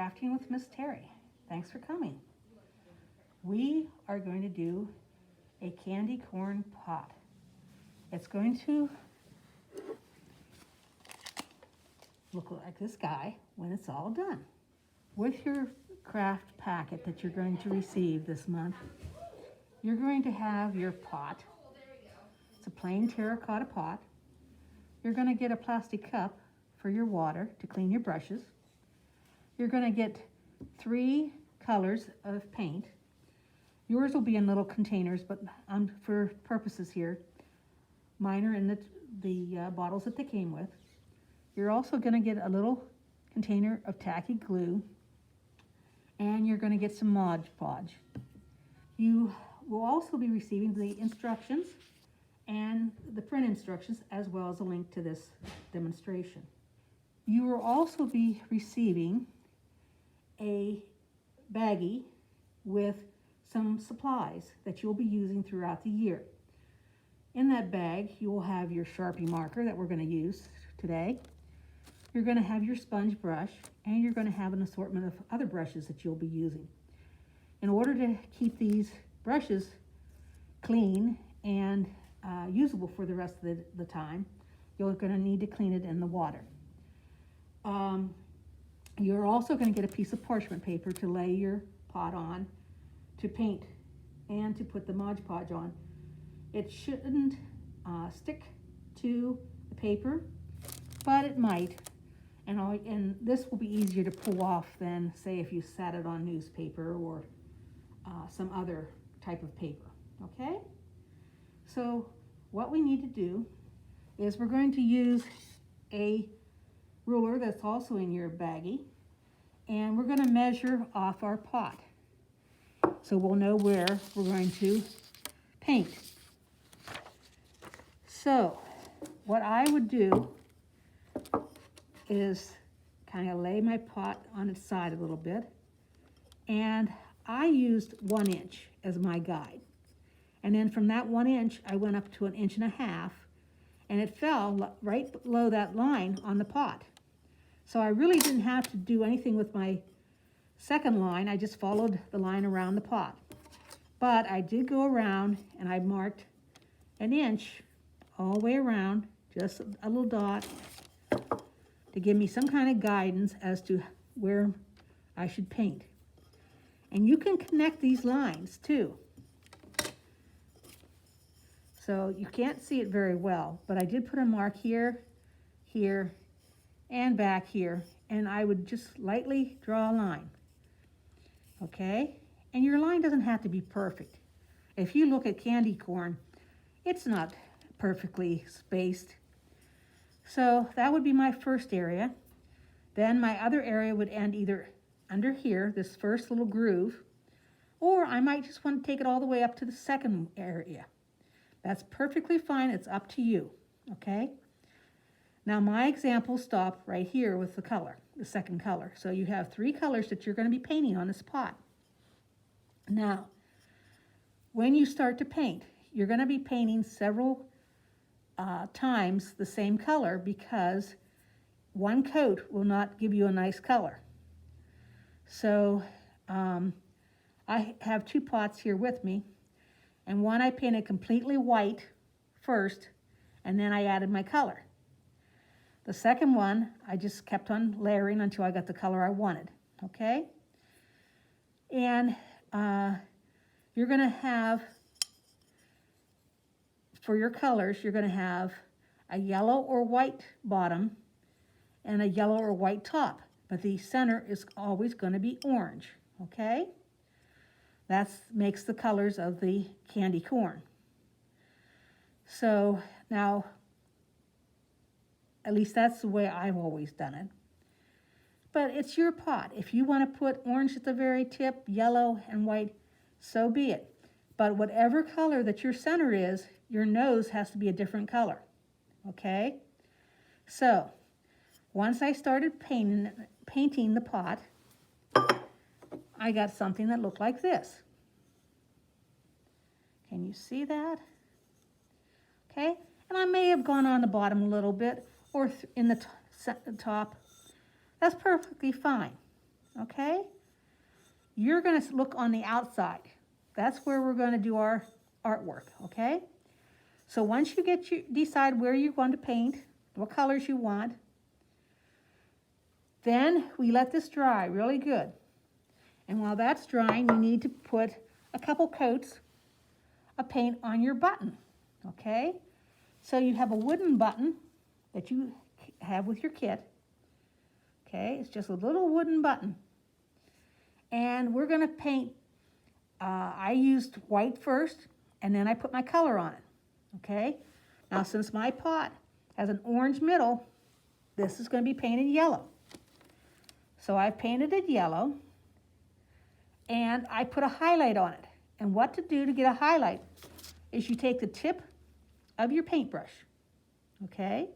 Crafting with Miss Terry. Thanks for coming. We are going to do a candy corn pot. It's going to look like this guy when it's all done. With your craft packet that you're going to receive this month, you're going to have your pot. It's a plain terracotta pot. You're going to get a plastic cup for your water to clean your brushes. You're going to get 3 colors of paint. Yours will be in little containers, but for purposes here, mine are in the bottles that they came with. You're also going to get a little container of tacky glue, and you're going to get some Mod Podge. You will also be receiving the instructions and the print instructions, as well as a link to this demonstration. You will also be receiving a baggie with some supplies that you'll be using throughout the year. In that bag, you will have your Sharpie marker that we're going to use today. You're going to have your sponge brush, and you're going to have an assortment of other brushes that you'll be using. In order to keep these brushes clean and usable for the rest of the time, you're going to need to clean it in the water. You're also going to get a piece of parchment paper to lay your pot on, to paint, and to put the Mod Podge on. It shouldn't stick to the paper, but it might. And this will be easier to pull off than, say, if you sat it on newspaper or some other type of paper, okay? So what we need to do is we're going to use a ruler that's also in your baggie, and we're going to measure off our pot so we'll know where we're going to paint. So what I would do is kind of lay my pot on its side a little bit, and I used 1 inch as my guide, and then from that 1 inch I went up to 1.5 inches, and it fell right below that line on the pot. So I really didn't have to do anything with my second line. I just followed the line around the pot. But I did go around and I marked 1 inch all the way around, just a little dot, to give me some kind of guidance as to where I should paint. And you can connect these lines too. So you can't see it very well, but I did put a mark here, here, and back here, and I would just lightly draw a line, okay? And your line doesn't have to be perfect. If you look at candy corn, it's not perfectly spaced. So that would be my first area. Then my other area would end either under here, this first little groove, or I might just want to take it all the way up to the second area. That's perfectly fine. It's up to you, okay? Now my examples stop right here with the color, the second color. So you have 3 colors that you're going to be painting on this pot. Now, when you start to paint, you're going to be painting several times the same color, because 1 coat will not give you a nice color. So I have 2 pots here with me, and one I painted completely white first, and then I added my color. The second one, I just kept on layering until I got the color I wanted, okay? And you're going to have, for your colors, you're going to have a yellow or white bottom and a yellow or white top, but the center is always going to be orange, okay? That makes the colors of the candy corn. So now, at least that's the way I've always done it. But it's your pot. If you want to put orange at the very tip, yellow and white, so be it. But whatever color that your center is, your nose has to be a different color, okay? So once I started painting the pot, I got something that looked like this. Can you see that? Okay, and I may have gone on the bottom a little bit, or in the top. That's perfectly fine, okay? You're going to look on the outside. That's where we're going to do our artwork, okay? So once you decide where you want to paint, what colors you want, then we let this dry really good. And while that's drying, you need to put a couple coats of paint on your button, okay? So you have a wooden button that you have with your kit, okay? It's just a little wooden button. And we're going to paint, I used white first, and then I put my color on it, okay? Now, since my pot has an orange middle, this is going to be painted yellow. So I've painted it yellow, and I put a highlight on it. And what to do to get a highlight is you take the tip of your paintbrush, okay?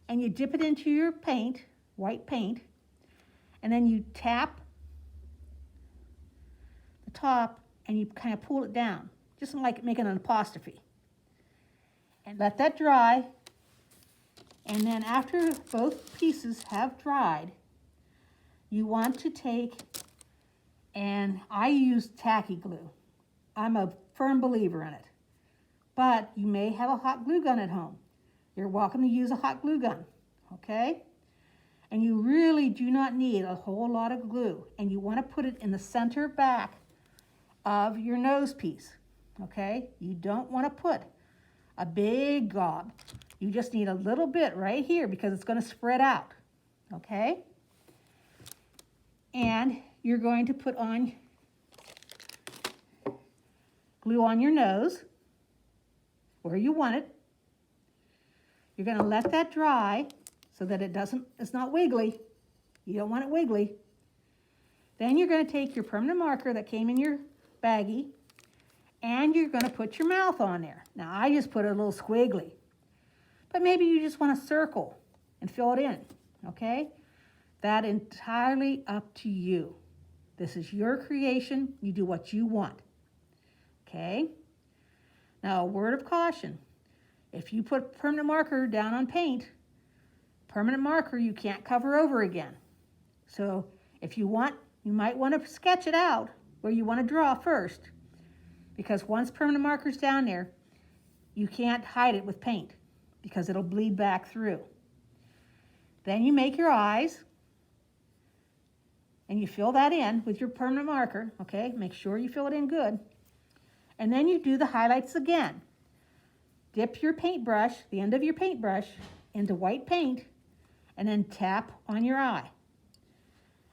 And you dip it into your paint, white paint, and then you tap the top and you kind of pull it down, just like making an apostrophe. And let that dry. And then after both pieces have dried, you want to take, and I use tacky glue. I'm a firm believer in it. But you may have a hot glue gun at home. You're welcome to use a hot glue gun, okay? And you really do not need a whole lot of glue. And you want to put it in the center back of your nose piece, okay? You don't want to put a big gob. You just need a little bit right here because it's going to spread out, okay? And you're going to put on glue on your nose where you want it. You're going to let that dry so that it's not wiggly. You don't want it wiggly. Then you're going to take your permanent marker that came in your baggie and you're going to put your mouth on there. Now I just put a little squiggly, but maybe you just want to circle and fill it in, okay? That entirely up to you. This is your creation. You do what you want, okay? Now, a word of caution. If you put permanent marker down on paint, permanent marker you can't cover over again. So if you want, you might want to sketch it out where you want to draw first, because once permanent marker's down there, you can't hide it with paint because it'll bleed back through. Then you make your eyes and you fill that in with your permanent marker, okay? Make sure you fill it in good. And then you do the highlights again. Dip your paintbrush, the end of your paintbrush, into white paint, and then tap on your eye.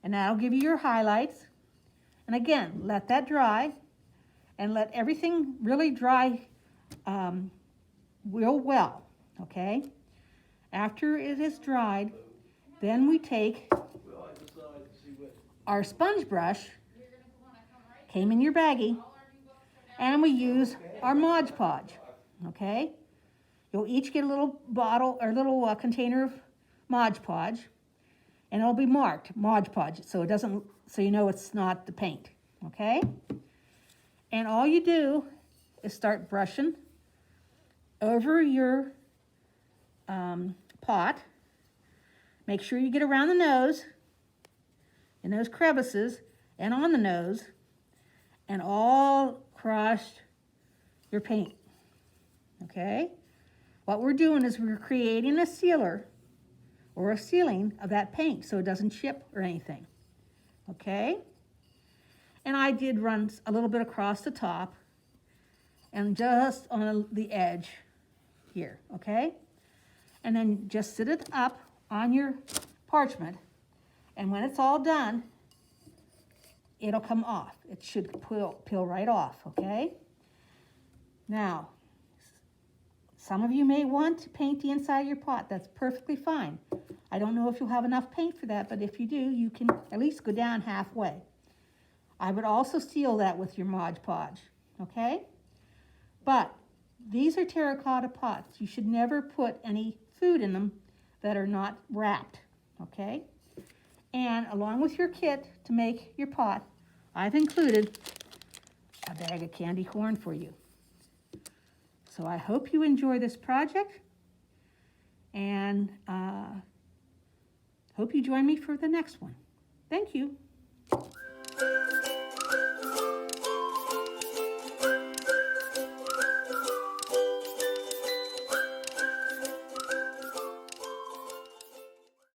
And that'll give you your highlights. And again, let that dry, and let everything really dry real well, okay? After it has dried, then we take our sponge brush, came in your baggie, and we use our Mod Podge, okay? You'll each get a little bottle or little container of Mod Podge, and it'll be marked Mod Podge, so you know it's not the paint, okay? And all you do is start brushing over your pot. Make sure you get around the nose, in those crevices, and on the nose, and all across your paint, okay? What we're doing is we're creating a sealer or a sealing of that paint so it doesn't chip or anything, okay? And I did run a little bit across the top and just on the edge here, okay? And then just sit it up on your parchment, and when it's all done, it'll come off. It should peel right off, okay? Now, some of you may want to paint the inside of your pot. That's perfectly fine. I don't know if you'll have enough paint for that, but if you do, you can at least go down halfway. I would also seal that with your Mod Podge, okay? But these are terracotta pots. You should never put any food in them that are not wrapped, okay? And along with your kit to make your pot, I've included a bag of candy corn for you. So I hope you enjoy this project, and hope you join me for the next one. Thank you.